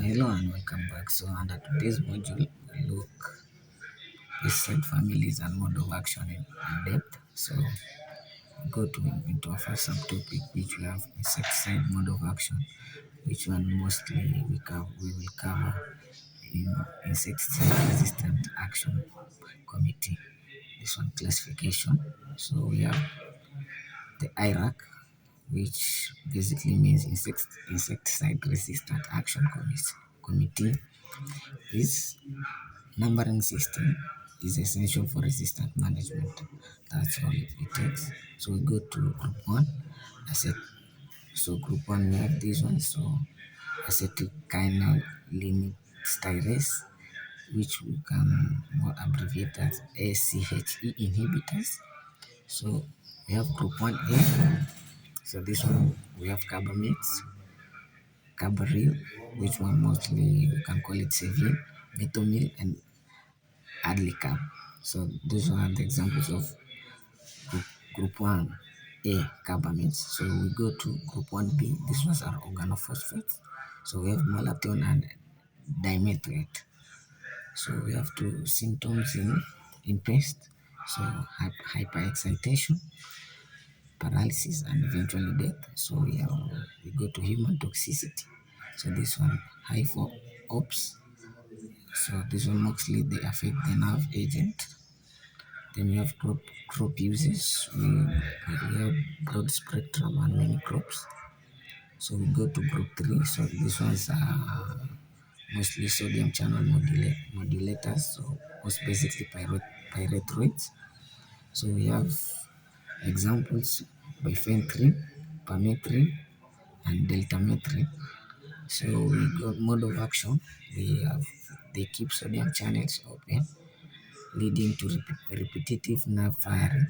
Hello and welcome back. So under today's module, we look pesticide families and mode of action in depth. So go to into our first subtopic, which we have insecticide mode of action, which one mostly we will cover in insecticide resistant action committee. This one classification. So we have the IRAC, which basically means insecticide resistant action committee is numbering system is essential for resistant management. That's all it takes. So we go to group one. Acet- so group one we have this one. So acetylcholinestyrase, which we can more abbreviate as ACHE inhibitors. So we have group 1A. So this one we have carbamates, carbaryl, which one mostly we can call it severe, metomil, and Adlicam. So those are the examples of group 1A carbamates. So we go to group 1B. These ones are organophosphates. So we have malatoin and dimethyate. So we have two symptoms in pest. So hyperexcitation, paralysis, and eventually death. So we go to human toxicity. So this one high for ops. So this one mostly they affect the nerve agent. Then we have crop uses. We have broad spectrum and many crops. So we go to group 3. So these ones are mostly sodium channel modulators. So most basically pyrethroids. So we have examples bifenthrin, permethrin, and deltamethrin. So we got mode of action. They keep sodium channels open, leading to repetitive nerve firing.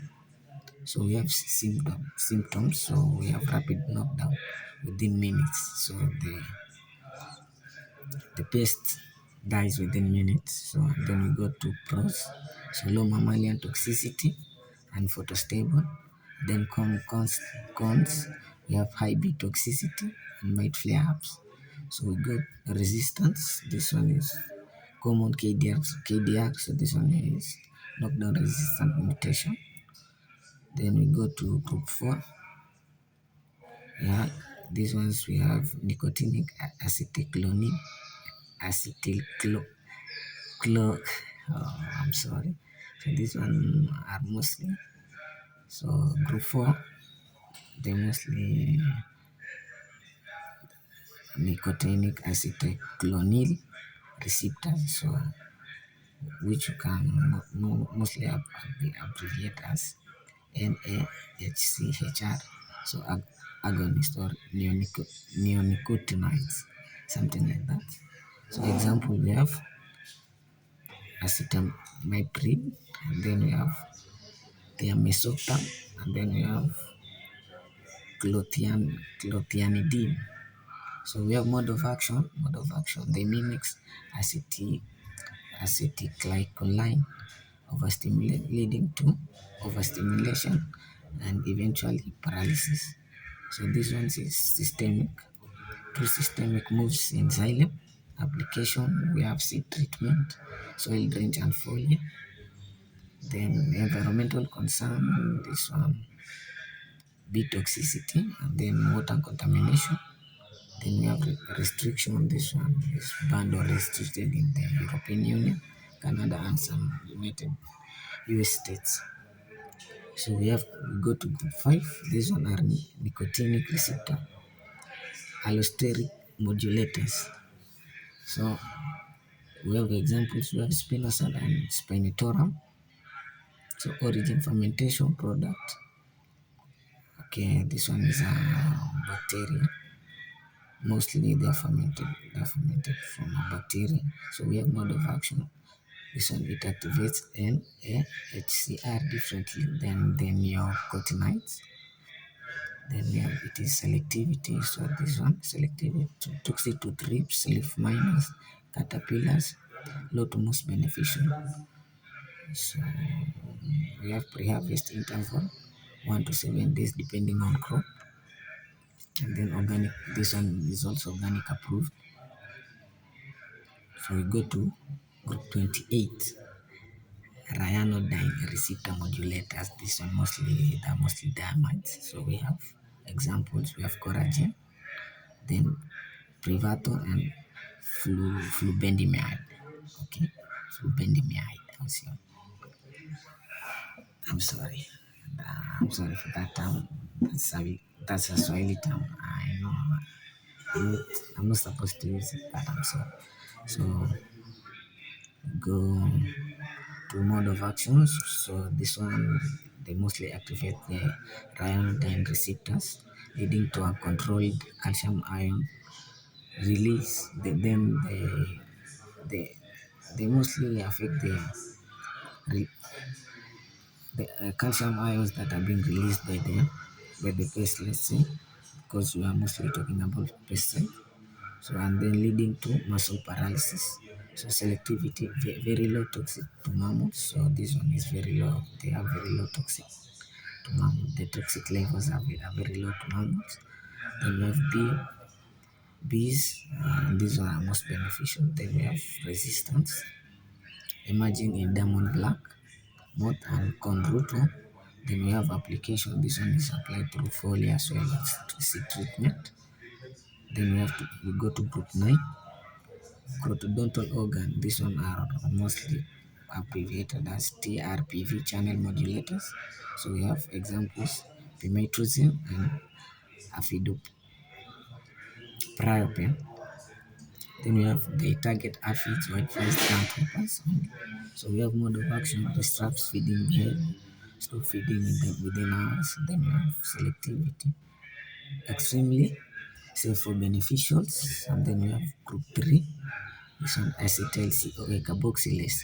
So we have symptoms. So we have rapid knockdown within minutes. So the pest dies within minutes. So then we go to pros. So low mammalian toxicity and photostable. Then cons, we have high bee toxicity and might flare-ups. So we got resistance. This one is common KDR. So this one is knockdown resistant mutation. Then we go to group 4. Yeah, these ones we have nicotinic acetylclo, I'm sorry. So this one are mostly, so group 4, they mostly nicotinic acetylclonyl receptors, so which you can mostly abbreviate as NAHCHR, so agonist or neonicotinoids, something like that. So example we have acetamiprid, and then we have thiamesotam, and then we have clothianidine. So we have mode of action. They mimics acetylcholine leading to overstimulation and eventually paralysis. So this one is systemic. Through systemic moves in xylem application, we have seed treatment, soil drainage and foliar. Then environmental concern, this one bee toxicity, and then water contamination. Then we have restriction. This one is banned or restricted in the European Union, Canada, and some United US states. So we go to group 5. This one are nicotinic receptor allosteric modulators. So we have examples. We have spinosad and spinetoram. So origin fermentation product. Okay, this one is a bacteria. Mostly they are fermented. They are fermented from a bacteria. So we have mode of action. This one it activates NAHCR differently than the neonicotinoids. Then we have it is selectivity. So this one selectivity toxic to thrips, leaf miners, caterpillars, low to most beneficial. So we have pre-harvest interval 1 to 7 days depending on crop. And then organic, this one is also organic approved. So we go to group 28, ryanodine receptor modulators. This one they're mostly diamides. So we have examples. We have coragen, then Privato and flubendimide. Okay, flubendimide. I'm sorry. I'm sorry for that term. That's a Swahili term. I know. I'm not, I'm not supposed to use it, but I'm sorry. So go to mode of actions. So this one they mostly activate the ryanodine receptors, leading to a controlled calcium ion release. They, they mostly affect re- the calcium ions that are being released by the pest, let's say, because we are mostly talking about pesticide. So and then leading to muscle paralysis. So selectivity, very low toxic to mammals. So this one is very low. They are very low toxic to mammals. The toxic levels are very low to mammals. Then we have bees, and these are most beneficial. Then we have resistance, emerging in diamond black, moth and conruto. Then we have application. This one is applied through foliar as well as to seed treatment. Then we go to group 9, Crotodontal organ. This one are mostly abbreviated as TRPV channel modulators. So we have examples, pimetrozine and afidopriopin. Then we have they target aphids, whiteflies, groundhoppers. So we have mode of action, disrupts feeding behavior, stop feeding within hours. Then we have selectivity, extremely safe for beneficials. And then we have group 3, this one acetyl CoA carboxylase.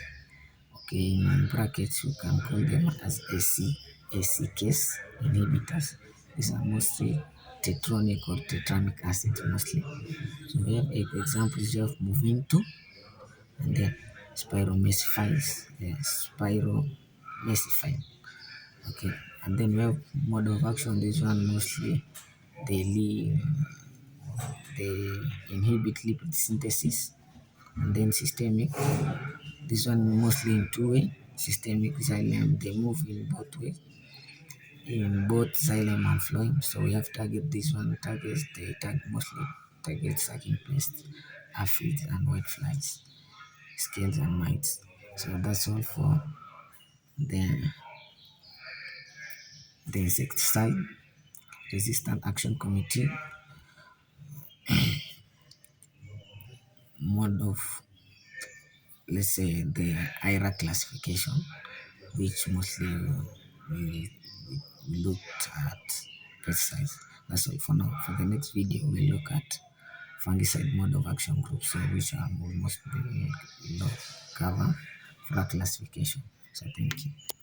Okay, in brackets you can call them as ACKs inhibitors. These are mostly tetronic or tetramic acids mostly. So we have examples of Movinto and then spiromesifies, spiromesifine. Okay, and then we have mode of action. This one mostly they they inhibit lipid synthesis, and then systemic. This one mostly in two way. Systemic xylem, they move in both ways, in both xylem and phloem. So we have target. This one targets mostly target sucking pests, aphids and whiteflies, scales and mites. So that's all for the insecticide resistant action committee mode of, let's say, the IRAC classification, which mostly we looked at pesticides. That's all for now. For the next video, we'll look at fungicide mode of action groups, so which are almost cover for our classification. So thank you.